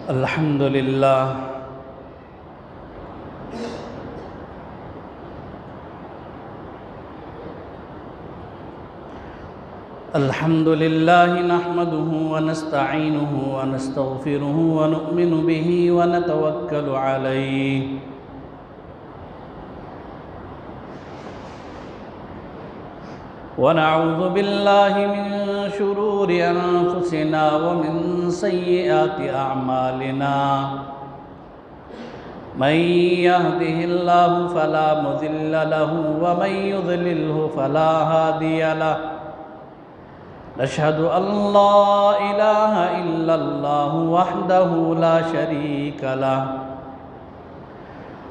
الحمد للہ الحمد للہ نحمده ونستعینه ونستغفره ونؤمن به ونتوکل علیہ ونعوذ باللہ من شرور انفسنا ومن سیئات اعمالنا من يهده الله فلا مضل له ومن يضلله فلا هادي له نشهد أن لا إله إلا الله وحده لا شريك له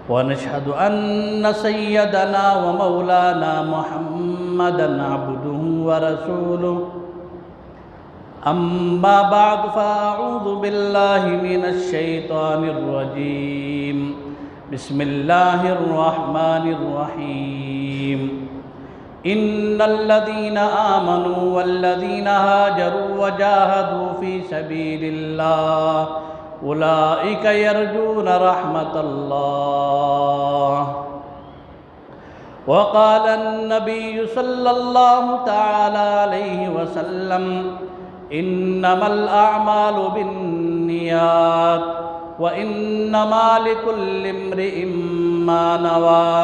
ونشهد أن سيدنا ومولانا محمدًا عبده ورسوله أما بعد فأعوذ بالله من الشيطان الرجيم بسم الله الرحمن الرحيم إن الذين آمنوا والذين هاجروا وجاهدوا في سبيل الله أولئك يرجون رحمة الله وقال النبي صلى الله تعالى عليه وسلم إنما الأعمال بالنيات وإنما لكل امرئ ما نوى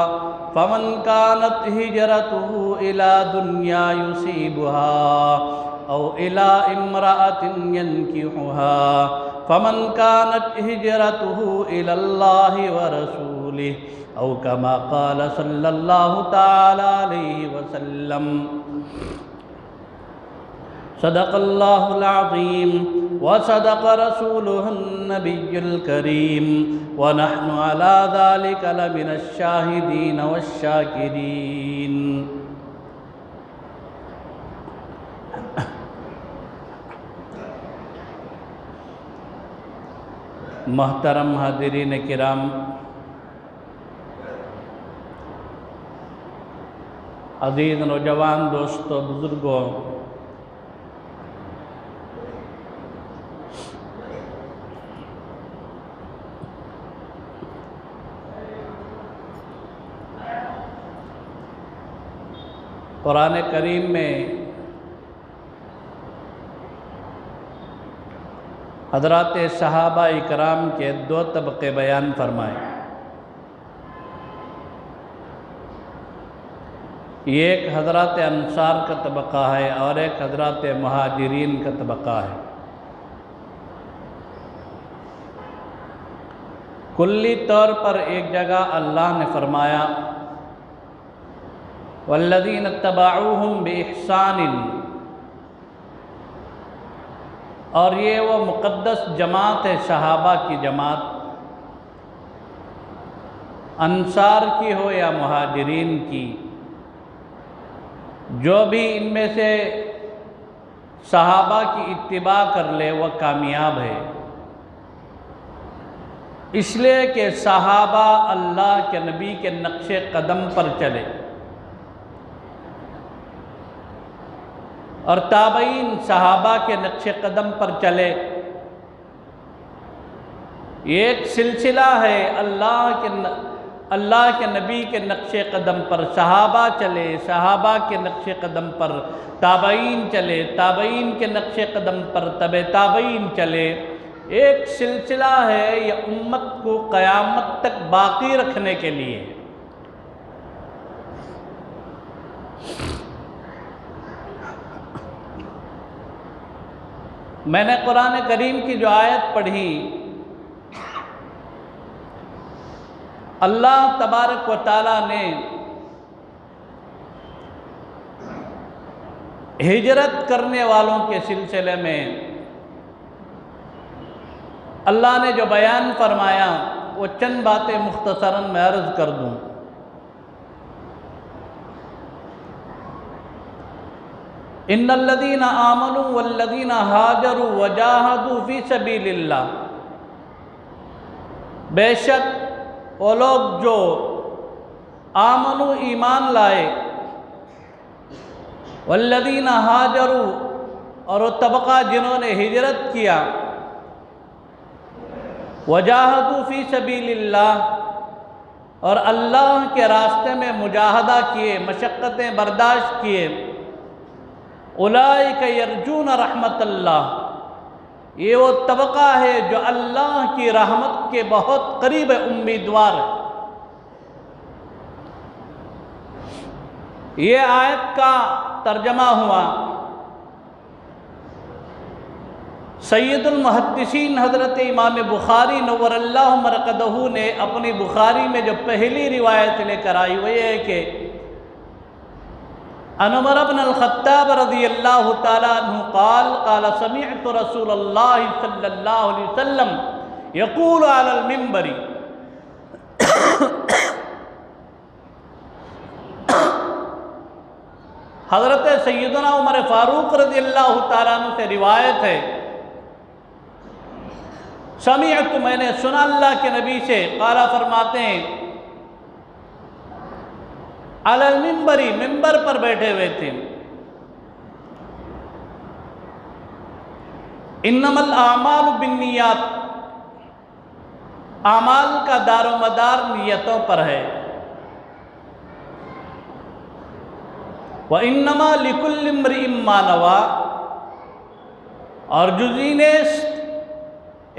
فمن كانت هجرته إلى دنيا يصيبها أو إلى امرأة ينكحها فمن كانت هجرته إلى الله ورسوله أو كما قال صلى الله تعالى عليه وسلم صدق الله العظيم وصدق رسوله النبي الكريم ونحن على ذلك لمن الشاهدين والشاكرين محترم حاضرین کرام، عزیز نوجوان دوستو، بزرگوں، قرآن کریم میں حضرات صحابہ اکرام کے دو طبقے بیان فرمائے۔ ایک حضرات انصار کا طبقہ ہے اور ایک حضرات مہاجرین کا طبقہ ہے۔ کلی طور پر ایک جگہ اللہ نے فرمایا والذین اتبعوہم بإحسان، اور یہ وہ مقدس جماعت ہے، صحابہ کی جماعت، انصار کی ہو یا مہاجرین کی، جو بھی ان میں سے صحابہ کی اتباع کر لے وہ کامیاب ہے، اس لیے کہ صحابہ اللہ کے نبی کے نقش قدم پر چلے اور تابعین صحابہ کے نقش قدم پر چلے۔ ایک سلسلہ ہے، اللہ کے نبی کے نقش قدم پر صحابہ چلے، صحابہ کے نقش قدم پر تابعین چلے، تابعین کے نقش قدم پر تبع تابعین چلے۔ ایک سلسلہ ہے، یہ امت کو قیامت تک باقی رکھنے کے لیے۔ میں نے قرآن کریم کی جو آیت پڑھی، اللہ تبارک و تعالیٰ نے ہجرت کرنے والوں کے سلسلے میں اللہ نے جو بیان فرمایا وہ چند باتیں مختصراً میں عرض کر دوں۔ ان الذین آمنوا والذین ہاجروا وجاہدوا فی سبیل اللہ، بے شک وہ لوگ جو آمنوا ایمان لائے، والذین ہاجروا اور وہ طبقہ جنہوں نے ہجرت کیا، وجاہدوا فی سبیل اللہ اور اللہ کے راستے میں مجاہدہ کیے، مشقتیں برداشت کیے، اولئک یرجون رحمت اللہ، یہ وہ طبقہ ہے جو اللہ کی رحمت کے بہت قریب امیدوار ہے۔ یہ آیت کا ترجمہ ہوا سید المحدثین حضرت امام بخاری نور اللہ مرقدہ نے اپنی بخاری میں جو پہلی روایت لے کر آئی وہ یہ ہے کہ عن عمر بن الخطاب رضی اللہ تعالیٰ عنہ قال قال سمعت رسول اللہ صلی اللہ علیہ وسلم یقول علی المنبر، حضرت سیدنا عمر فاروق رضی اللہ تعالیٰ عنہ سے روایت ہے، سمعت میں نے سنا اللہ کے نبی سے، قال فرماتے ہیں علی المنبر، منبر پر بیٹھے ہوئے تھے، انما الاعمال بالنیات، اعمال کا دار و مدار نیتوں پر ہے، وَإِنَّمَا لِكُلِّ امْرِئٍ مَّا نَوَىٰ، اور جزینیست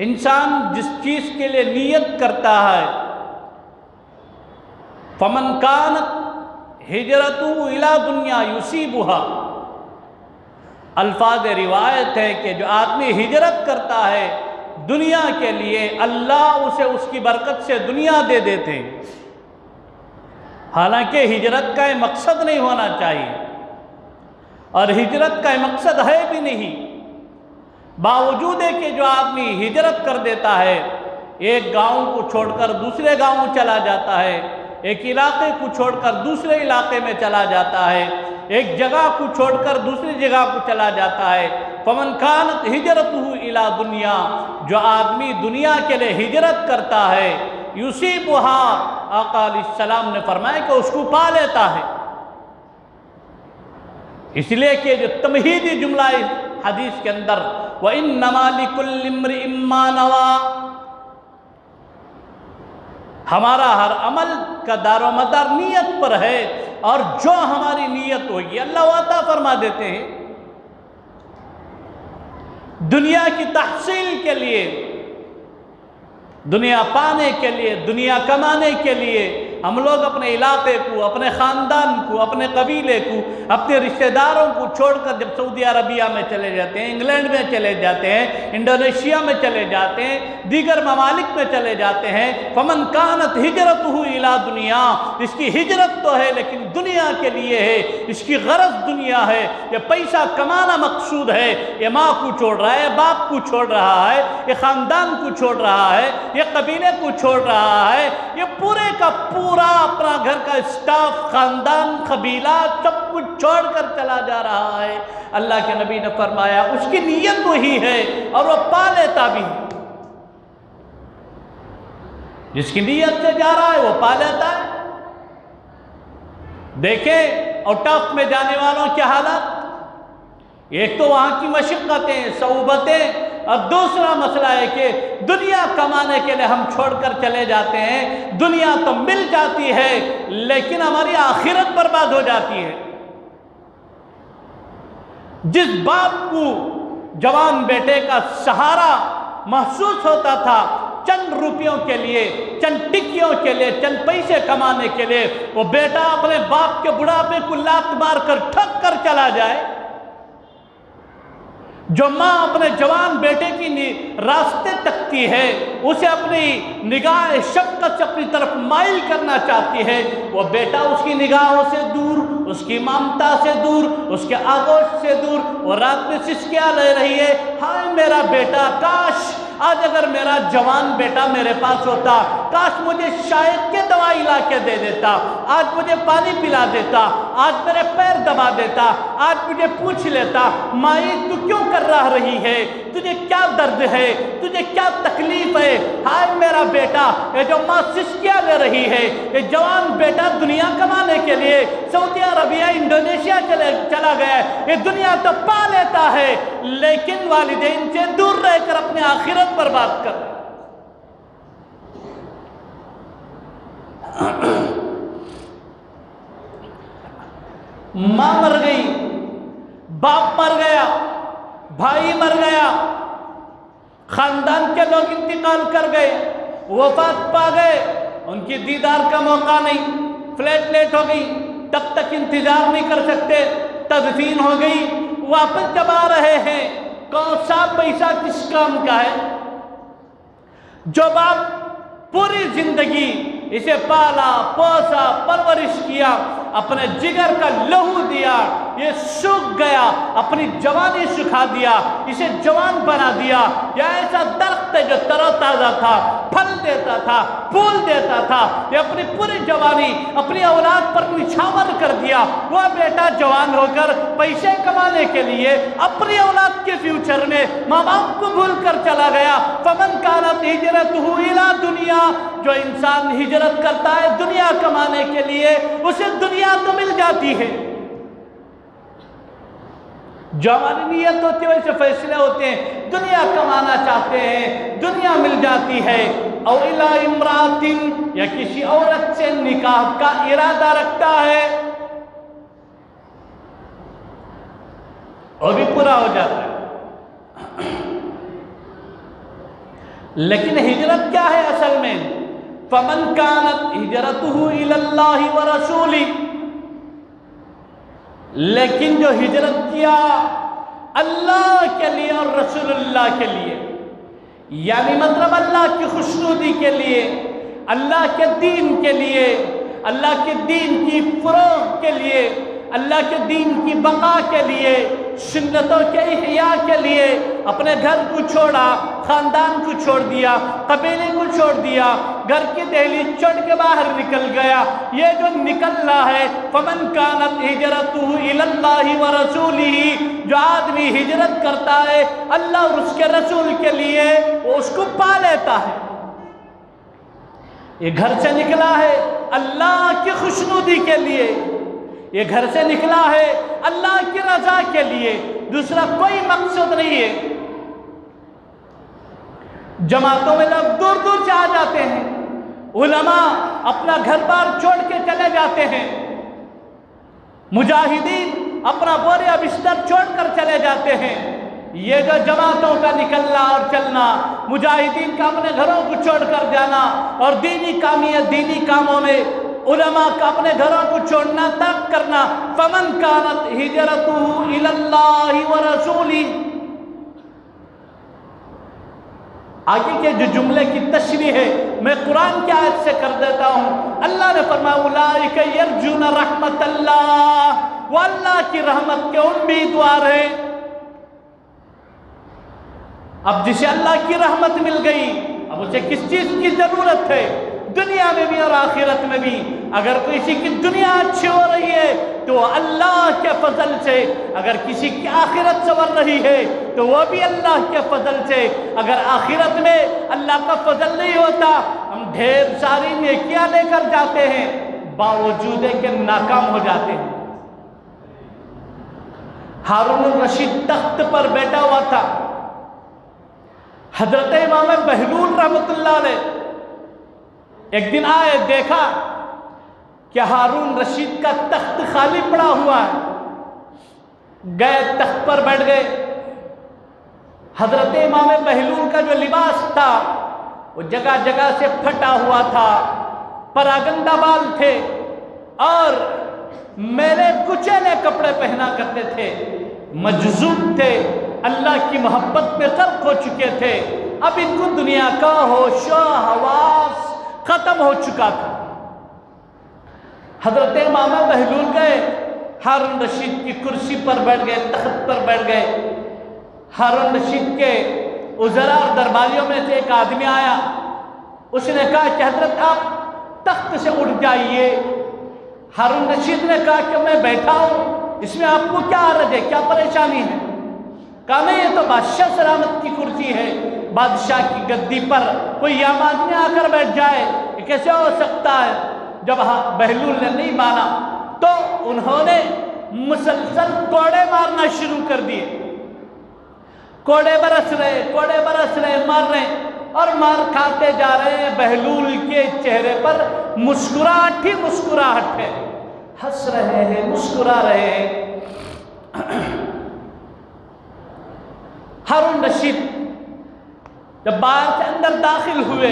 انسان جس چیز کے لیے نیت کرتا ہے، فَمَنْ كَانَتْ ہجرتُهُ إِلَىٰ دُنْيَا يُصِيبُهَا، الفاظ روایت ہے کہ جو آدمی ہجرت کرتا ہے دنیا کے لیے، اللہ اسے اس کی برکت سے دنیا دے دیتے ہیں، حالانکہ ہجرت کا یہ مقصد نہیں ہونا چاہیے، اور ہجرت کا یہ مقصد ہے بھی نہیں، باوجود ہے کہ جو آدمی ہجرت کر دیتا ہے، ایک گاؤں کو چھوڑ کر دوسرے گاؤں چلا جاتا ہے، ایک علاقے کو چھوڑ کر دوسرے علاقے میں چلا جاتا ہے، ایک جگہ کو چھوڑ کر دوسری جگہ کو چلا جاتا ہے، فمن کانت ہجرتہ الی دنیا، جو آدمی دنیا کے لیے ہجرت کرتا ہے، یصیبھا، آقا علیہ السلام نے فرمایا کہ اس کو پا لیتا ہے، اس لیے کہ جو تمہیدی جملہ اس حدیث کے اندر وَإِنَّمَا لِكُلِّ امْرِئٍ مَّا نَوَىٰ، ہمارا ہر عمل کا دار و مدار نیت پر ہے، اور جو ہماری نیت ہوگی اللہ عطا فرما دیتے ہیں۔ دنیا کی تحصیل کے لیے، دنیا پانے کے لیے، دنیا کمانے کے لیے ہم لوگ اپنے علاقے کو، اپنے خاندان کو، اپنے قبیلے کو، اپنے رشتہ داروں کو چھوڑ کر جب سعودی عربیہ میں چلے جاتے ہیں، انگلینڈ میں چلے جاتے ہیں، انڈونیشیا میں چلے جاتے ہیں، دیگر ممالک میں چلے جاتے ہیں، فمن کانت ہجرتہ الی دنیا، اس کی ہجرت تو ہے لیکن دنیا کے لیے ہے، اس کی غرض دنیا ہے، یہ پیسہ کمانا مقصود ہے، یہ ماں کو چھوڑ رہا ہے، باپ کو چھوڑ رہا ہے، یہ خاندان کو چھوڑ رہا ہے، یہ قبیلے کو چھوڑ رہا ہے، یہ پورے کا پورا اپنا گھر کا اسٹاف، خاندان، قبیلہ سب کچھ چھوڑ کر چلا جا رہا ہے۔ اللہ کے نبی نے فرمایا اس کی نیت وہی ہے اور وہ پا لیتا بھی ہے، جس کی نیت سے جا رہا ہے وہ پا لیتا ہے۔ دیکھیں آؤٹ آف میں جانے والوں کی حالت، ایک تو وہاں کی مشقتیں، صعوبتیں، اور دوسرا مسئلہ ہے کہ دنیا کمانے کے لیے ہم چھوڑ کر چلے جاتے ہیں، دنیا تو مل جاتی ہے لیکن ہماری آخرت برباد ہو جاتی ہے۔ جس باپ کو جوان بیٹے کا سہارا محسوس ہوتا تھا چند روپیوں کے لیے، چند ٹکیوں کے لیے، چند پیسے کمانے کے لیے، وہ بیٹا اپنے باپ کے بڑھاپے کو لات مار کر ٹھک کر چلا جائے، جو ماں اپنے جوان بیٹے کی راستے تکتی ہے، اسے اپنی نگاہ شفقت سے اپنی طرف مائل کرنا چاہتی ہے، وہ بیٹا اس کی نگاہوں سے دور، اس کی ممتا سے دور، اس کے آغوش سے دور، وہ رات میں سسکیاں لے رہی ہے، ہائے میرا بیٹا، کاش آج اگر میرا جوان بیٹا میرے پاس ہوتا، کاش مجھے شاید کے دوائی لا کے دے دیتا، آج مجھے پانی پلا دیتا، آج میرے پیر دبا دیتا، آج مجھے پوچھ لیتا مائی تو کیوں کر رہی ہے، تجھے کیا درد ہے، تجھے کیا تکلیف ہے۔ ہائے میرا بیٹا، یہ جو ماں سسکیاں لے رہی ہے، یہ جوان بیٹا دنیا کمانے کے لیے سعودی عربیہ انڈونیشیا چلا گیا ہے، یہ دنیا تو پا لیتا ہے لیکن والدین سے دور رہ کر اپنے آخرت برباد کر۔ ماں مر گئی، باپ مر گیا، بھائی مر گیا، خاندان کے لوگ انتقال کر گئے، وفات پا گئے، ان کی دیدار کا موقع نہیں، فلیٹ لیٹ ہو گئی، تب تک انتظار نہیں کر سکتے، تدفین ہو گئی، واپس جب آ رہے ہیں کون سا پیسہ کس کام کا ہے؟ جو باپ پوری زندگی اسے پالا پوسا پرورش کیا، اپنے جگر کا لہو دیا، یہ سوکھ گیا، اپنی جوانی سکھا دیا، اسے جوان بنا دیا، یا ایسا درخت ہے جو تر و تازہ تھا، پھل دیتا تھا، پھول دیتا تھا، یہ اپنی پوری جوانی اپنی اولاد پر نچھاور کر دیا۔ وہ بیٹا جوان ہو کر پیسے کمانے کے لیے اپنی اولاد کے فیوچر میں ماں باپ کو بھول کر چلا گیا۔ فمن کانت ہجرتہ الی دنیا، جو انسان ہجرت کرتا ہے دنیا کمانے کے لیے اسے دنیا تو مل جاتی ہے، جو ہماری نیت ہوتی ہے ویسے فیصلے ہوتے ہیں، دنیا کمانا چاہتے ہیں دنیا مل جاتی ہے، او الی امرات، یا کسی عورت سے نکاح کا ارادہ رکھتا ہے اور بھی پورا ہو جاتا ہے۔ لیکن ہجرت کیا ہے اصل میں؟ فمن کانت ہجرتہ الی اللہ ورسولہ، لیکن جو ہجرت کیا اللہ کے لیے اور رسول اللہ کے لیے، یعنی مطلب اللہ کی خوشنودی کے لیے، اللہ کے دین کے لیے، اللہ کے دین کی فروغ کے لیے، اللہ کے دین کی بقا کے لیے، سنتوں کے احیاء کے لیے اپنے گھر کو چھوڑا، خاندان کو چھوڑ دیا، قبیلے کو چھوڑ دیا، گھر کی دہلیز چھوڑ کے باہر نکل گیا، یہ جو نکلنا ہے فمن کانت ہجرتہ الی اللہ ورسولہ، جو آدمی ہجرت کرتا ہے اللہ اور اس کے رسول کے لیے وہ اس کو پا لیتا ہے۔ یہ گھر سے نکلا ہے اللہ کی خوشنودی کے لیے، یہ گھر سے نکلا ہے اللہ کی رضا کے لیے، دوسرا کوئی مقصد نہیں ہے۔ جماعتوں میں لوگ دور دور سے آ جاتے ہیں، علماء اپنا گھر بار چھوڑ کے چلے جاتے ہیں، مجاہدین اپنا بوریا بستر چھوڑ کر چلے جاتے ہیں۔ یہ جو جماعتوں کا نکلنا اور چلنا، مجاہدین کا اپنے گھروں کو چھوڑ کر جانا اور دینی کاموں میں علماء کا اپنے گھروں کو چھوڑنا ترک کرنا، فمن کانت ہجرتہ الی اللہ ورسولہ۔ آگے کے جو جملے کی تشریح ہے میں قرآن کی آیت سے کر دیتا ہوں۔ اللہ نے فرمایا اولئک یرجون رحمت اللہ، وہ اللہ کی رحمت کے امیدوار ہیں۔ اب جسے اللہ کی رحمت مل گئی اب اسے کس چیز کی ضرورت ہے؟ دنیا میں بھی اور آخرت میں بھی۔ اگر کسی کی دنیا اچھی ہو رہی ہے تو اللہ کے فضل سے، اگر کسی کی آخرت سنور رہی ہے تو وہ بھی اللہ کے فضل سے۔ اگر آخرت میں اللہ کا فضل نہیں ہوتا ہم ڈھیر ساری نیکیاں لے کر جاتے ہیں باوجود کہ ناکام ہو جاتے ہیں۔ ہارون الرشید تخت پر بیٹھا ہوا تھا، حضرت امام بہلول رحمت اللہ علیہ ایک دن آئے، دیکھا کہ ہارون رشید کا تخت خالی پڑا ہوا ہے، گئے تخت پر بیٹھ گئے۔ حضرت امام بہلول کا جو لباس تھا وہ جگہ جگہ سے پھٹا ہوا تھا، پراگندہ بال تھے اور میلے کچیلے کپڑے پہنا کرتے تھے، مجذوب تھے، اللہ کی محبت میں غرق ہو چکے تھے۔ اب ان کو دنیا کا ہوش و حواس ختم ہو چکا تھا۔ حضرت امام بہلول گئے، ہارون رشید کی کرسی پر بیٹھ گئے، تخت پر بیٹھ گئے۔ ہارون رشید کے وزراء اور درباریوں میں سے ایک آدمی آیا، اس نے کہا کہ حضرت آپ تخت سے اٹھ جائیے۔ ہارون رشید نے کہا کہ میں بیٹھا ہوں، اس میں آپ کو کیا عرض ہے، کیا پریشانی ہے؟ کہا نہیں، یہ تو بادشاہ سلامت کی کرسی ہے، بادشاہ کی گدی پر کوئی عام آدمی آ کر بیٹھ جائے، یہ کیسے ہو سکتا ہے؟ جب بہلول نے نہیں مانا تو انہوں نے مسلسل کوڑے مارنا شروع کر دیے۔ کوڑے برس رہے، مار رہے ہیں اور مار کھاتے جا رہے ہیں۔ بہلول کے چہرے پر مسکراہٹ ہی مسکراہٹ ہے، ہنس رہے ہیں، مسکرا رہے ہیں۔ ہارون رشید جب باہر سے اندر داخل ہوئے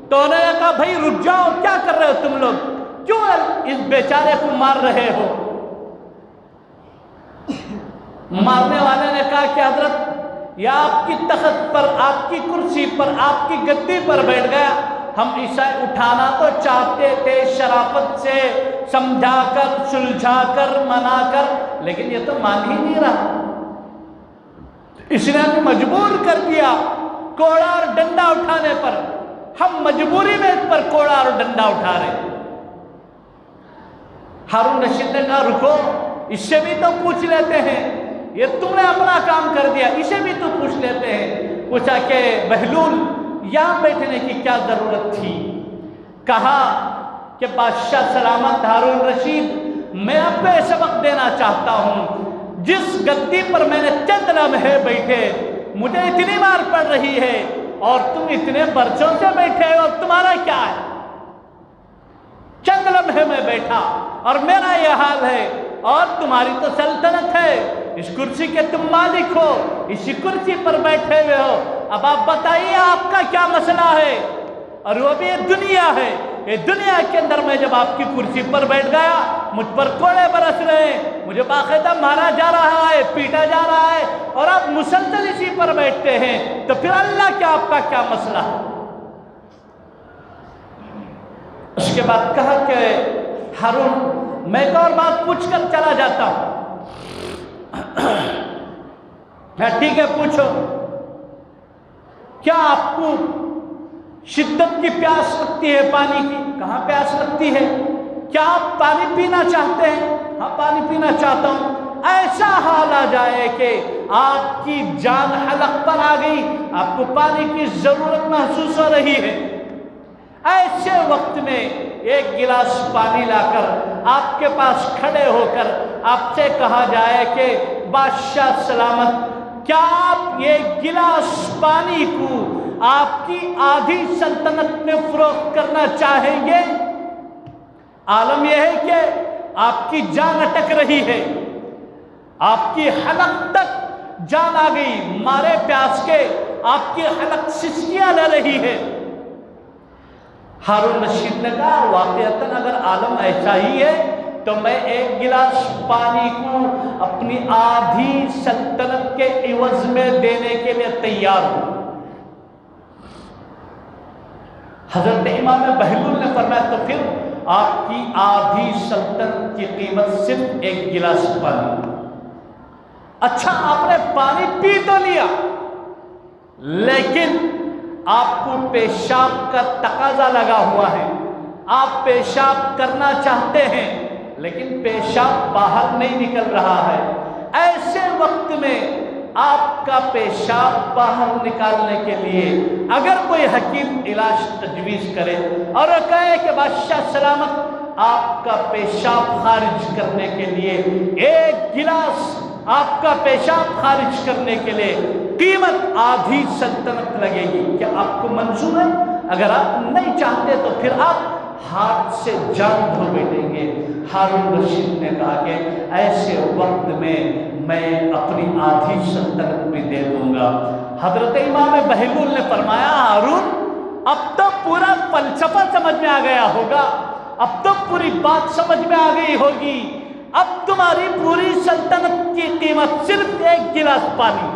تو انہوں نے کہا بھائی رک جاؤ، کیا کر رہے ہو تم لوگ، کیوں اس بیچارے کو مار رہے ہو؟ مارنے والے نے کہا کہ حضرت یہ آپ کی تخت پر، آپ کی کرسی پر، آپ کی گدی پر بیٹھ گیا، ہم اسے اٹھانا تو چاہتے تھے شرافت سے، سمجھا کر، سلجھا کر، منا کر، لیکن یہ تو مان ہی نہیں رہا۔ اس نے ہمیں مجبور کر دیا کوڑا اور ڈنڈا اٹھانے پر، ہم مجبوری میں اس پر کوڑا اور ڈنڈا اٹھا رہے ہیں۔ ہارون رشید نے کہا رکو، اس سے بھی تو پوچھ لیتے ہیں، یہ تم نے اپنا کام کر دیا، اسے بھی تو پوچھ لیتے ہیں۔ پوچھا کہ بہلول یہاں بیٹھنے کی کیا ضرورت تھی؟ کہا کہ بادشاہ سلامت ہارون رشید، میں آپ کو یہ سبق دینا چاہتا ہوں، جس گدی پر میں نے چند لمحے بیٹھے مجھے اتنی مار پڑ رہی ہے اور تم اتنے برسوں سے بیٹھے ہو، تمہارا کیا ہے؟ چند لمحے میں بیٹھا اور میرا یہ حال ہے، اور تمہاری تو سلطنت ہے، اس کرسی کے تم مالک ہو، اسی کرسی پر بیٹھے ہوئے ہو، اب آپ بتائیے آپ کا کیا مسئلہ ہے؟ اور وہ بھی یہ دنیا ہے، یہ دنیا کے اندر میں جب آپ کی کرسی پر بیٹھ گیا، مجھ پر کوڑے برس رہے ہیں، مجھے باقاعدہ مارا جا رہا ہے، پیٹا جا رہا ہے، اور آپ مسلسل اسی پر بیٹھتے ہیں، تو پھر اللہ کیا آپ کا کیا مسئلہ ہے؟ اس کے بعد کہا کہ ہارون میں ایک اور بات پوچھ کر چلا جاتا ہوں۔ ٹھیک ہے پوچھو، کیا آپ کو شدت کی پیاس لگتی ہے پانی کی؟ کہاں پیاس لگتی ہے؟ کیا آپ پانی پینا چاہتے ہیں؟ ہاں پانی پینا چاہتا ہوں۔ ایسا حال آ جائے کہ آپ کی جان حلق پر آ گئی، آپ کو پانی کی ضرورت محسوس ہو رہی ہے، ایسے وقت میں ایک گلاس پانی لا کر آپ کے پاس کھڑے ہو کر آپ سے کہا جائے کہ بادشاہ سلامت، کیا آپ یہ گلاس پانی کو آپ کی آدھی سلطنت میں فروخت کرنا چاہیں گے؟ عالم یہ ہے کہ آپ کی جان اٹک رہی ہے، آپ کی حلق تک جان آ گئی، مارے پیاس کے آپ کی حلق سسکیاں لے رہی ہے۔ ہارون رشید نے کہا واقعتاً اگر عالم ایسا ہی ہے تو میں ایک گلاس پانی کو اپنی آدھی سلطنت کے عوض میں دینے کے لیے تیار ہوں۔ حضرت امام بہلول نے فرمایا تو پھر آپ کی آدھی سلطنت کی قیمت صرف ایک گلاس پانی۔ اچھا آپ نے پانی پی تو لیا، لیکن آپ کو پیشاب کا تقاضا لگا ہوا ہے، آپ پیشاب کرنا چاہتے ہیں لیکن پیشاب باہر نہیں نکل رہا ہے۔ ایسے وقت میں آپ کا پیشاب باہر نکالنے کے لیے اگر کوئی حکیم علاج تجویز کرے اور کہے کہ بادشاہ سلامت آپ کا پیشاب خارج کرنے کے لیے ایک گلاس آپ کا پیشاب خارج کرنے کے لیے قیمت آدھی سلطنت لگے گی، کیا آپ کو منظور ہے؟ اگر آپ نہیں چاہتے تو پھر آپ ہاتھ سے جان دھو بیٹھیں گے۔ ہارون رشید نے کہا کہ ایسے وقت میں اپنی آدھی سلطنت بھی دے دوں گا۔ حضرت امام بہلول نے فرمایا ہارون اب تو پورا فلسفہ سمجھ میں آ گیا ہوگا، اب تو پوری بات سمجھ میں آ گئی ہوگی، اب تمہاری پوری سلطنت کی قیمت صرف ایک گلاس پانی،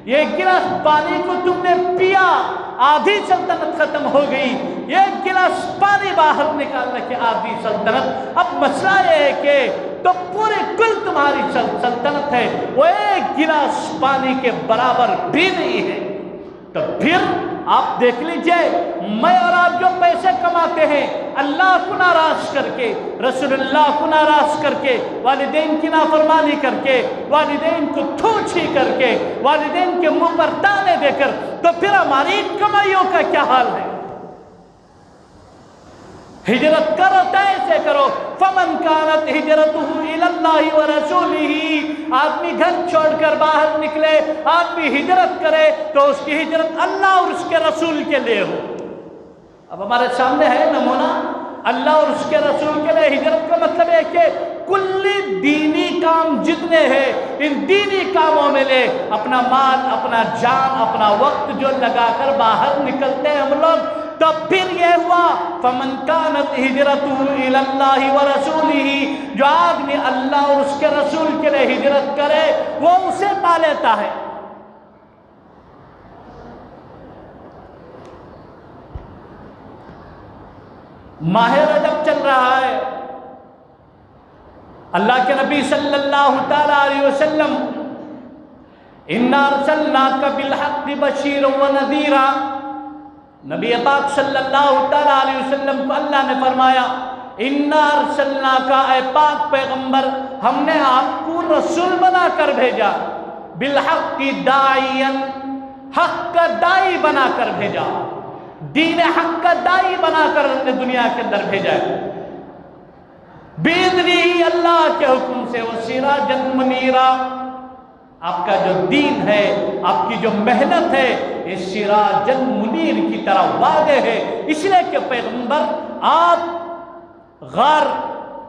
یہ گلاس پانی کو تم نے پیا آدھی سلطنت ختم ہو گئی، ایک گلاس پانی باہر نکالنے کی آدھی سلطنت۔ اب مسئلہ یہ ہے کہ تو پورے کل تمہاری سلطنت ہے وہ ایک گلاس پانی کے برابر بھی نہیں ہے، تو پھر آپ دیکھ لیجئے میں اور آپ جو پیسے کماتے ہیں اللہ کو ناراض کر کے، رسول اللہ کو ناراض کر کے، والدین کی نافرمانی کر کے، والدین کو تھو چھی کر کے، والدین کے منہ پر تانے دے کر، تو پھر ہماری کمائیوں کا کیا حال ہے؟ ہجرت کرو تو ایسے کرو، فمن کانت ہجرتہ الی اللہ ورسولہ، آدمی گھر چھوڑ کر باہر نکلے، آدمی ہجرت کرے تو اس کی ہجرت اللہ اور اس کے رسول کے لیے ہو۔ اب ہمارے سامنے ہے نمونہ، اللہ اور اس کے رسول کے لیے ہجرت کا مطلب ہے کہ کلی دینی کام جتنے ہیں ان دینی کاموں میں لے اپنا مال، اپنا جان، اپنا وقت جو لگا کر باہر نکلتے ہیں ہم لوگ، تو پھر یہ ہوا فمن کانت ہجرتہ الی اللہ ورسولہ، جو آدمی اللہ اور اس کے رسول کے لیے ہجرت کرے وہ اسے پا لیتا ہے۔ ماہ رجب چل رہا ہے، اللہ کے نبی صلی اللہ تعالی علیہ وسلم اِنَّا أَرْسَلْنَاكَ بِالْحَقِّ بَشِيرًا وَنَذِيرًا، نبی پاک صلی اللہ تعالی علیہ وسلم کو اللہ نے فرمایا اِنَّا أَرْسَلْنَاكَ، اے پاک پیغمبر ہم نے آپ کو رسول بنا کر بھیجا، بالحق داعیاً، حق کا دائی بنا کر بھیجا، دین حق کا دائی بنا کر ہم نے دنیا کے اندر بھیجا ہے، بِإِذْنِهِ، اللہ کے حکم سے، وَسِرَاجًا مُنِيرًا، آپ کا جو دین ہے، آپ کی جو محنت ہے، یہ سراجًا منیر کی طرح واضح ہے، اس لیے کہ پیغمبر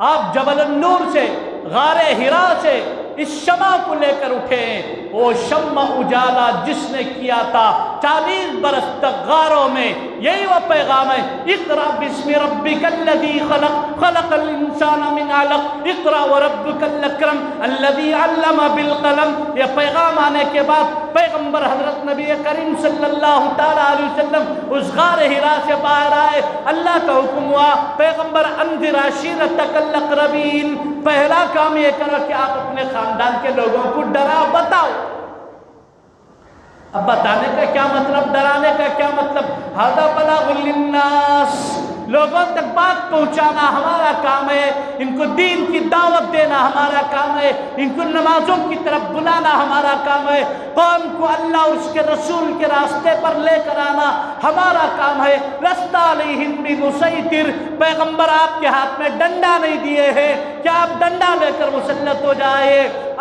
آپ جبل النور سے، غار حرا سے اس شمع کو لے کر اٹھے ہیں، وہ شمع اجالا جس نے کیا تھا 40 برس تک غاروں میں، یہی وہ پیغام ہے، اقرأ بسم ربک الذی خلق، خلق الانسان من علق، اقرأ وربک الاکرم الذی علم بالقلم۔ یہ پیغام آنے کے بعد پیغمبر حضرت نبی کریم صلی اللہ تعالی علیہ وسلم اس غار حرا سے باہر آئے، اللہ کا حکم ہوا پیغمبر انذر عشیرتک الاقربین، پہلا کام یہ کرو کہ آپ اپنے خاندان کے لوگوں کو ڈرا بتاؤ۔ اب بتانے کا کیا مطلب، ڈرانے کا کیا مطلب؟ ھذا بلاغ للناس، لوگوں تک بات پہنچانا ہمارا کام ہے، ان کو دین کی دعوت دینا ہمارا کام ہے، ان کو نمازوں کی طرف بلانا ہمارا کام ہے، قوم کو اللہ اور اس کے رسول کے راستے پر لے کر آنا ہمارا کام ہے۔ لست علیہم بمسیطر، پیغمبر آپ کے ہاتھ میں ڈنڈا نہیں دیے ہیں کہ آپ ڈنڈا لے کر مسلط ہو جائے،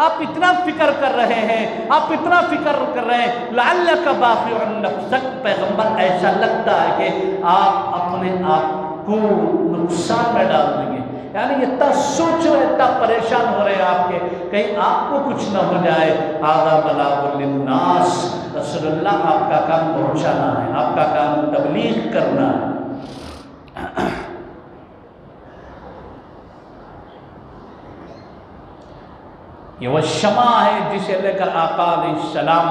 آپ اتنا فکر کر رہے ہیں، آپ اتنا فکر کر رہے ہیں، لعلک باخع نفسک، پیغمبر ایسا لگتا ہے کہ آپ اپنے آپ کو نقصان میں ڈال دیں گے، یعنی اتنا سوچ رہے، اتنا پریشان ہو رہے ہیں آپ کے کہیں آپ کو کچھ نہ ہو جائے۔ ھذا بلاغ للناس، رسول اللہ آپ کا کام پہنچانا ہے، آپ کا کام تبلیغ کرنا ہے۔ یہ وہ شمع ہے جسے لے کر آقا علیہ السلام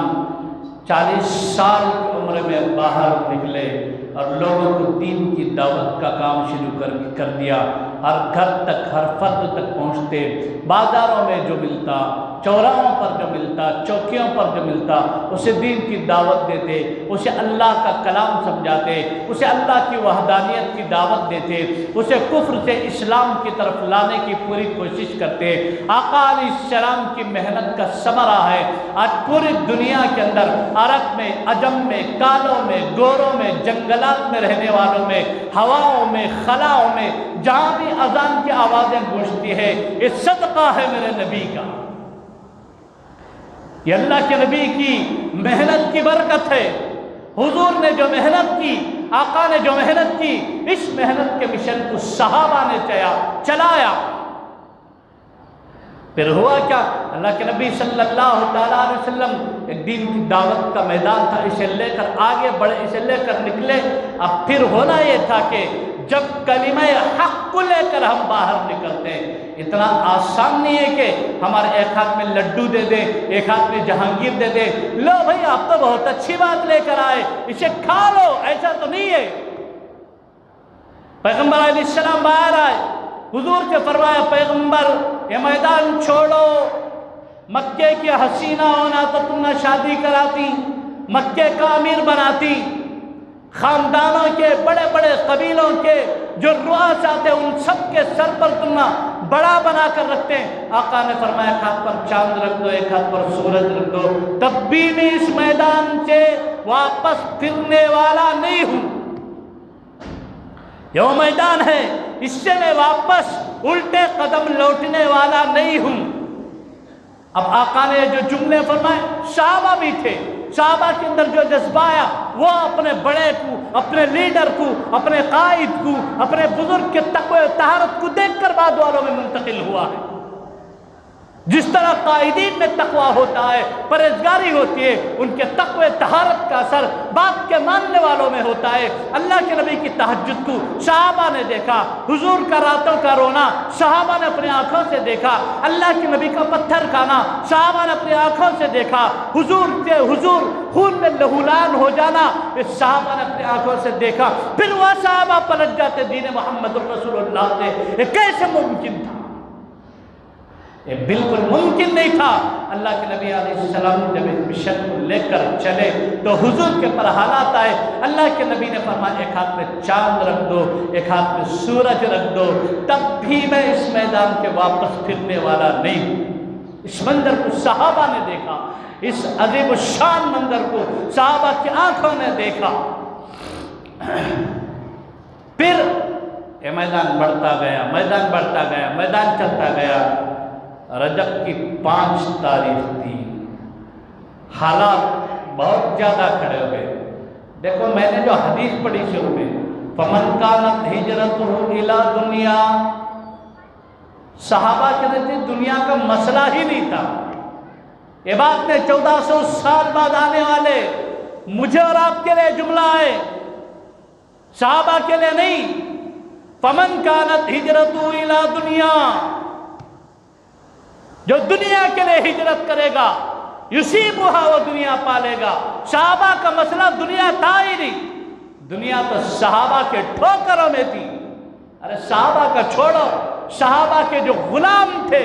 40 سال کی عمر میں باہر نکلے اور لوگوں کو دین کی دعوت کا کام شروع کر دیا، ہر گھر تک، ہر فرد تک پہنچتے، بازاروں میں جو ملتا، چوراہوں پر جو ملتا، چوکیوں پر جو ملتا، اسے دین کی دعوت دیتے، اسے اللہ کا کلام سمجھاتے، اسے اللہ کی وحدانیت کی دعوت دیتے، اسے کفر سے اسلام کی طرف لانے کی پوری کوشش کرتے۔ آقا علیہ السلام کی محنت کا ثمرہ ہے آج پوری دنیا کے اندر، عرب میں، عجم میں، کالوں میں، گوروں میں، جنگلات میں رہنے والوں میں، ہواؤں میں، خلاؤں میں، جہاں بھی اذان کی آوازیں گونجتی ہے، یہ صدقہ ہے میرے نبی کا، یہ اللہ کے نبی کی محنت کی برکت ہے۔ حضور نے جو محنت کی، آقا نے جو محنت کی، اس محنت کے مشن کو صحابہ نے چلایا۔ پھر ہوا کیا؟ اللہ کے نبی صلی اللہ تعالیٰ علیہ وسلم ایک دین کی دعوت کا میدان تھا، اسے لے کر آگے بڑھے، اسے لے کر نکلے۔ اب پھر ہونا یہ تھا کہ جب کلمہ حق کو لے کر ہم باہر نکلتے ہیں، اتنا آسان نہیں ہے کہ ہمارے ایک ہاتھ میں لڈو دے دیں، ایک ہاتھ میں جہانگیر دے دیں، لو بھائی آپ تو بہت اچھی بات لے کر آئے، اسے کھا لو، ایسا تو نہیں ہے۔ پیغمبر علیہ السلام باہر آئے، حضور کے فرمایا پیغمبر یہ میدان چھوڑو، مکے کی حسینہ ہونا تو تم نہ شادی کراتی، مکے کا امیر بناتی، خاندانوں کے بڑے بڑے قبیلوں کے جو رؤساء تھے ان سب کے سر پر تم بڑا بنا کر رکھتے ہیں. آقا نے فرمایا ایک ہاتھ پر چاند رکھ دو، ایک ہاتھ پر سورج رکھ دو، تب بھی میں اس میدان سے واپس پھرنے والا نہیں ہوں. یہ وہ میدان ہے، اس سے میں واپس الٹے قدم لوٹنے والا نہیں ہوں. اب آقا نے جو جملے فرمائے، صحابہ بھی تھے، صحابہ کے اندر جو جذبہ آیا وہ اپنے بڑے کو، اپنے لیڈر کو، اپنے قائد کو، اپنے بزرگ کے تقوی طہارت کو دیکھ کر بعد والوں میں منتقل ہوا ہے. جس طرح قائدین میں تقوی ہوتا ہے، پرہیزگاری ہوتی ہے، ان کے تقوی طہارت کا اثر بات کے ماننے والوں میں ہوتا ہے. اللہ کے نبی کی تہجد کو صحابہ نے دیکھا، حضور کا راتوں کا رونا صحابہ نے اپنی آنکھوں سے دیکھا، اللہ کے نبی کا پتھر کھانا صحابہ نے اپنی آنکھوں سے دیکھا، حضور خون میں لہولان ہو جانا اس صحابہ نے اپنی آنکھوں سے دیکھا. پھر وہ صحابہ پلٹ جاتے دین محمد رسول اللہ سے. یہ کیسے ممکن تھا؟ یہ بالکل ممکن نہیں تھا. اللہ کے نبی علیہ السلام جب اس مشن کو لے کر چلے تو حضور کے پر حالات آئے. اللہ کے نبی نے فرمایا ایک ہاتھ میں چاند رکھ دو، ایک ہاتھ میں سورج رکھ دو، تب بھی میں اس میدان کے واپس پھرنے والا نہیں ہوں. اس منظر کو صحابہ نے دیکھا، اس عظیم الشان منظر کو صحابہ کی آنکھوں نے دیکھا. پھر یہ میدان بڑھتا گیا، میدان بڑھتا گیا، میدان چلتا گیا. رجب کی 5 تاریخ تھی. حالات بہت زیادہ کھڑے ہوئے. دیکھو میں نے جو حدیث پڑھی شروع میں، فمن کانت ہجرتہ الی دنیا، صحابہ کہتے تھے دنیا کا مسئلہ ہی نہیں تھا. یہ بات میں 1400 سال بعد آنے والے مجھے اور آپ کے لیے جملہ ہے، صحابہ کے لیے نہیں. فمن کانت ہجرتہ الی دنیا، جو دنیا کے لیے ہجرت کرے گا یصیبھا، وہ دنیا پالے گا. صحابہ کا مسئلہ دنیا تھا ہی نہیں، دنیا تو صحابہ کے ٹھوکروں میں تھی. ارے صحابہ کا چھوڑو، صحابہ کے جو غلام تھے،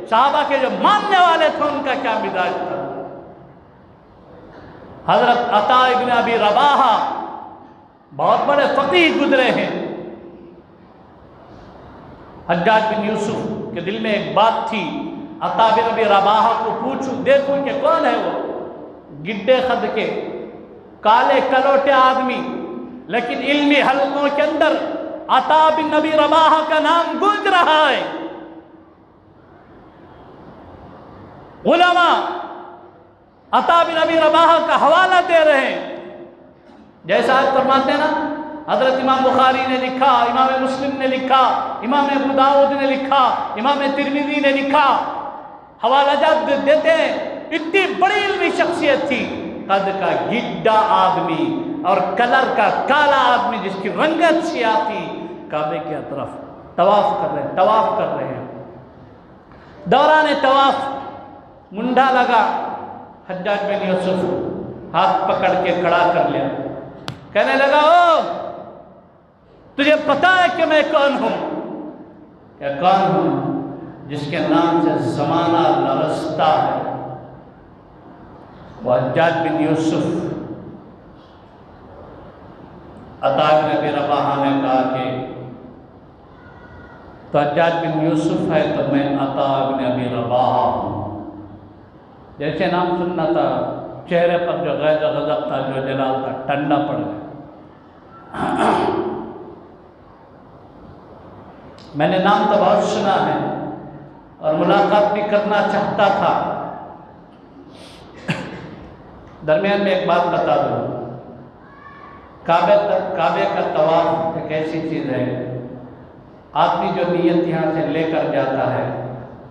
صحابہ کے جو ماننے والے تھے ان کا کیا مزاج تھا. حضرت عطا ابن ابی رباح بہت بڑے فقیہ گزرے ہیں. حجاج بن یوسف کے دل میں ایک بات تھی، عطا بن ابی رباح کو پوچھوں دیکھوں کہ کون ہے وہ. گڈے خد کے کالے کلوٹے آدمی، لیکن علمی حلقوں کے اندر عطا بن ابی رباح کا نام گونج رہا ہے. علماء عطا بن ابی رباح کا حوالہ دے رہے ہیں. جیسا آج فرماتے ہیں نا، حضرت امام بخاری نے لکھا، امام مسلم نے لکھا، امام ابو داؤد نے لکھا، امام ترمذی نے لکھا، حوالہ جات دیتے ہیں. اتنی بڑی علمی شخصیت تھی، قد کا گڈا آدمی اور کلر کا کالا آدمی جس کی رنگت سیاہ تھی، کعبے کی طرف طواف کر رہے ہیں. دوران طواف منڈا لگا. حجاج بن یوسف ہاتھ پکڑ کے کھڑا کر لیا، کہنے لگا او تجھے پتا ہے کہ میں کون ہوں؟ کہ کون ہوں؟ جس کے نام سے زمانہ لرزتا ہے. وہ حجاج بن یوسف. عطا بن ابی رباح نے کہا کہ تو حجاج بن یوسف ہے تو میں عطا بن ابی رباح ہوں. جیسے نام سننا تھا، چہرے پر جو غیظ و غضب تھا، جو جلال تھا، ٹھنڈا پڑ گیا. میں نے نام تو بہت سنا ہے اور ملاقات بھی کرنا چاہتا تھا. درمیان میں ایک بات بتا دوں، کعبے کا طواف ایک ایسی چیز ہے، آدمی جو نیت یہاں سے لے کر جاتا ہے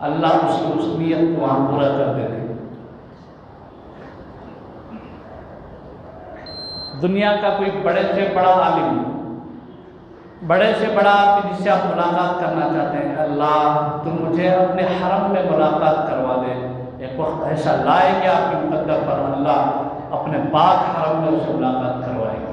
اللہ اس نیت کو وہاں پورا کر دیتے. دنیا کا کوئی بڑے سے بڑا عالم، بڑے سے بڑا آدمی جس سے آپ ملاقات کرنا چاہتے ہیں، اللہ تم مجھے اپنے حرم میں ملاقات کروا دے. ایک وقت ایسا لائے گا آپ کی مقدر پر اللہ اپنے پاک حرم میں اسے ملاقات کروائے گا.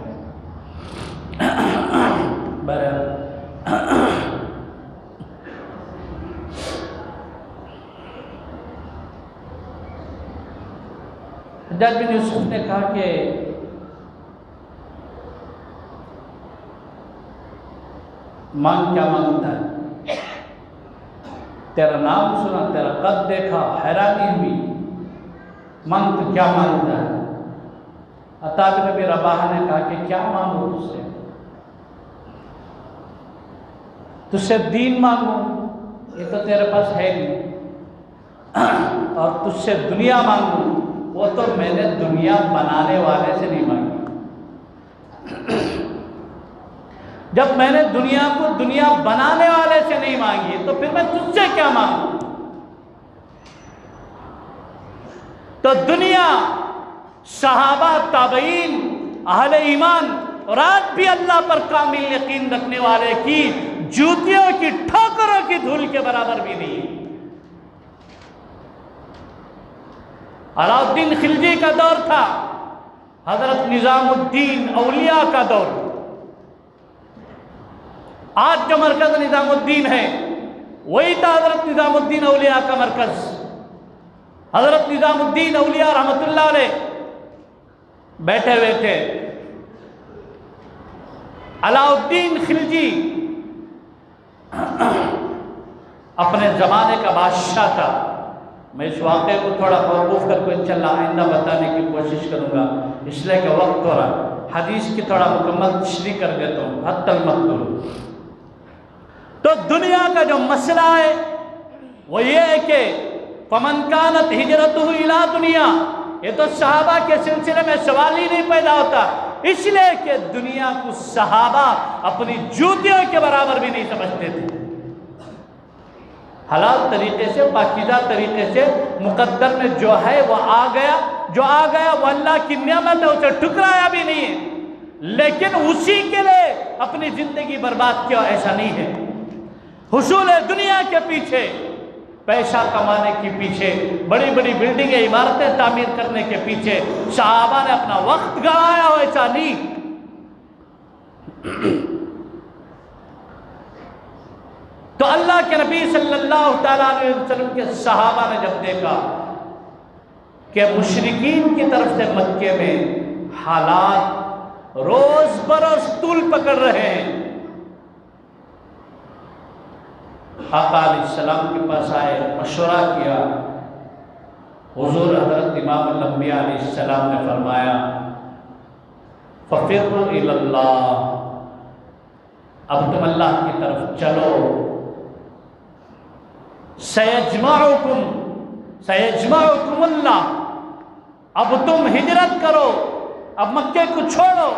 حجاج بن یوسف نے کہا کہ مانگ کیا مانگتا ہے؟ تیرا نام سنا، تیرا قد دیکھا، حیرانی ہوئی، مانگ تو کیا مانگتا ہے؟ عطا بن ابی رباح نے کہا کہ کیا مانگو تجھ سے؟ تجھ سے دین مانگو، یہ تو تیرے پاس ہے نہیں، اور تجھ سے دنیا مانگو، وہ تو میں نے دنیا بنانے والے سے نہیں مانگی۔ جب میں نے دنیا کو دنیا بنانے والے سے نہیں مانگی تو پھر میں تجھ سے کیا مانگوں؟ تو دنیا صحابہ، تابعین، اہل ایمان اور آج بھی اللہ پر کامل یقین رکھنے والے کی جوتیوں کی ٹھوکروں کی دھول کے برابر بھی نہیں۔ علاء الدین خلجی کا دور تھا، حضرت نظام الدین اولیاء کا دور۔ آج جو مرکز نظام الدین ہے وہی تھا حضرت نظام الدین اولیاء کا مرکز۔ حضرت نظام الدین اولیاء رحمت اللہ علیہ بیٹھے ہوئے تھے، علاء الدین خلجی اپنے زمانے کا بادشاہ تھا۔ میں اس واقعے کو تھوڑا موقوف کر کے انشاءاللہ آئندہ بتانے کی کوشش کروں گا، اس لیے کہ وقت ہو رہا، حدیث کی تھوڑا مکمل تشریح کر دیتا ہوں، حتی المقتول۔ تو دنیا کا جو مسئلہ ہے وہ یہ ہے کہ فمن کانت ہجرتہ الی دنیا، یہ تو صحابہ کے سلسلے میں سوال ہی نہیں پیدا ہوتا، اس لیے کہ دنیا کو صحابہ اپنی جوتیوں کے برابر بھی نہیں سمجھتے تھے۔ حلال طریقے سے، پاکیزہ طریقے سے مقدر میں جو ہے وہ آ گیا، جو آ گیا وہ اللہ کی نعمت ہے، اسے ٹھکرایا بھی نہیں ہے، لیکن اسی کے لیے اپنی زندگی برباد کیا، ایسا نہیں ہے۔ حصول دنیا کے پیچھے، پیسہ کمانے کے پیچھے، بڑی بڑی بلڈنگیں، عمارتیں تعمیر کرنے کے پیچھے صحابہ نے اپنا وقت گوایا ہو، ایسا نہیں۔ تو اللہ کے نبی صلی اللہ تعالیٰ علیہ وسلم کے صحابہ نے جب دیکھا کہ مشرکین کی طرف سے مکے میں حالات روز بروز طول پکڑ رہے ہیں، آقا علیہ السلام کے پاس آئے، مشورہ کیا۔ حضور حضرت امام الانبیاء علیہ السلام نے فرمایا فَفِرُّوا إِلَى اللَّهِ، اب تم اللہ کی طرف چلو، سَيَجْمَعُكُمُ اللَّهُ، اب تم ہجرت کرو، اب مکے کو چھوڑو،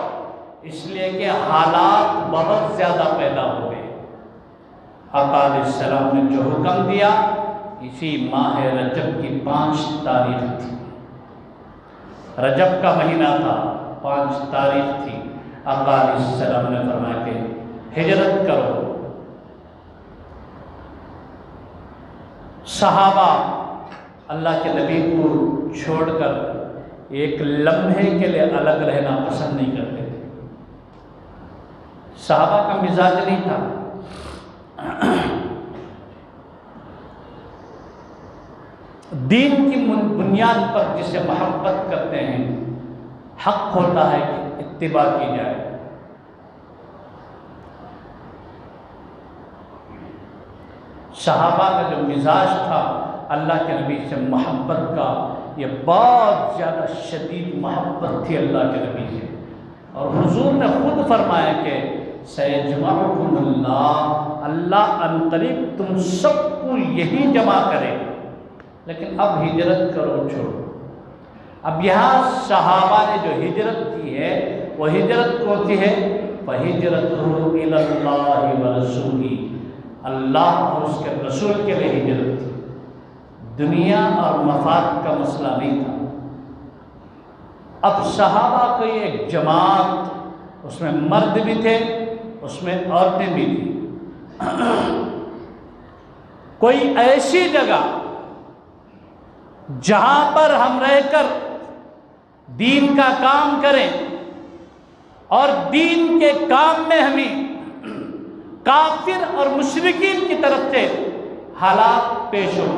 اس لیے کہ حالات بہت زیادہ پیدا ہو گئے۔ آقا علیہ السلام نے جو حکم دیا، اسی ماہ رجب کی 5 تاریخ تھی، رجب کا مہینہ تھا، 5 تاریخ تھی، آقا علیہ السلام نے فرمایا کہ ہجرت کرو۔ صحابہ اللہ کے نبی کو چھوڑ کر ایک لمحے کے لیے الگ رہنا پسند نہیں کرتے تھے، صحابہ کا مزاج نہیں تھا۔ دین کی بنیاد پر جسے محبت کرتے ہیں، حق ہوتا ہے کہ اتباع کی جائے۔ صحابہ کا جو مزاج تھا اللہ کے نبی سے محبت کا، یہ بہت زیادہ شدید محبت تھی اللہ کے نبی سے، اور حضور نے خود فرمایا کہ سَيَجْمَعُكُمُ اللَّهُ، اللہ عنقریب تم سب کو یہی جمع کرے، لیکن اب ہجرت کرو، چھوڑو۔ اب یہاں صحابہ نے جو ہجرت کی ہے وہ ہجرت کون سی ہے؟ فَهِجْرَتُهُ إِلَى اللَّهِ وَرَسُولِهِ، اللہ اور اس کے رسول کے لیے ہجرت تھی، دنیا اور مفاد کا مسئلہ نہیں تھا۔ اب صحابہ کی ایک جماعت، اس میں مرد بھی تھے، اس میں عورتیں بھی تھیں، کوئی ایسی جگہ جہاں پر ہم رہ کر دین کا کام کریں اور دین کے کام میں ہمیں کافر اور مشرکین کی طرف سے حالات پیش ہو۔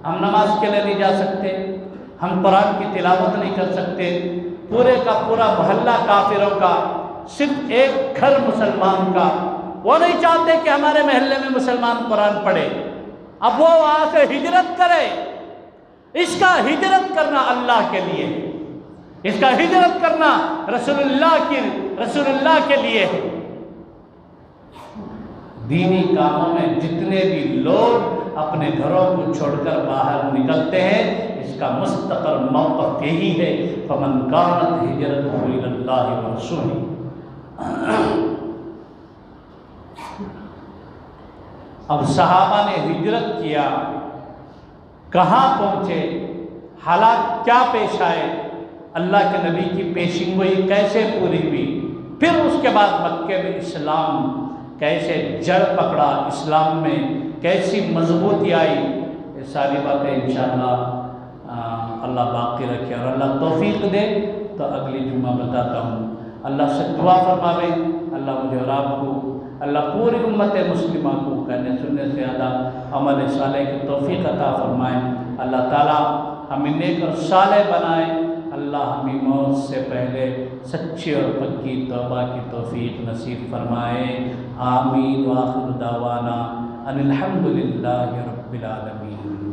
ہم نماز کے لیے نہیں جا سکتے، ہم قرآن کی تلاوت نہیں کر سکتے، پورے کا پورا محلہ کافروں کا، صرف ایک گھر مسلمان کا، وہ نہیں چاہتے کہ ہمارے محلے میں مسلمان قرآن پڑھے، اب وہ وہاں سے ہجرت کرے۔ اس کا ہجرت کرنا اللہ کے لیے، اس کا ہجرت کرنا رسول اللہ کے لیے ہے۔ دینی کاموں میں جتنے بھی لوگ اپنے گھروں کو چھوڑ کر باہر نکلتے ہیں، اس کا مستقر موقف یہی ہے، فمن کانت ہجرتہ الی اللہ ورسولہ۔ اب صحابہ نے ہجرت کیا، کہاں پہنچے، حالات کیا پیش آئے، اللہ کے نبی کی پیشین گوئی کیسے پوری ہوئی، پھر اس کے بعد مکے میں اسلام کیسے جڑ پکڑا، اسلام میں کیسی مضبوطی آئی، یہ ساری باتیں انشاءاللہ اللہ باقی رکھے اور اللہ توفیق دے تو اگلی جمعہ بتاتا ہوں۔ اللہ سے دعا فرماوے، اللہ مجھے اور آپ کو، اللہ پوری امت مسلمہ کو کہنے سننے سے زیادہ عمل صالح کی توفیق عطا فرمائے۔ اللہ تعالیٰ ہمیں نیک اور صالح بنائے، اللہ ہمیں موت سے پہلے سچی اور پکی توبہ کی توفیق نصیب فرمائے۔ آمین وآخر دعوانا ان الحمدللہ رب العالمین۔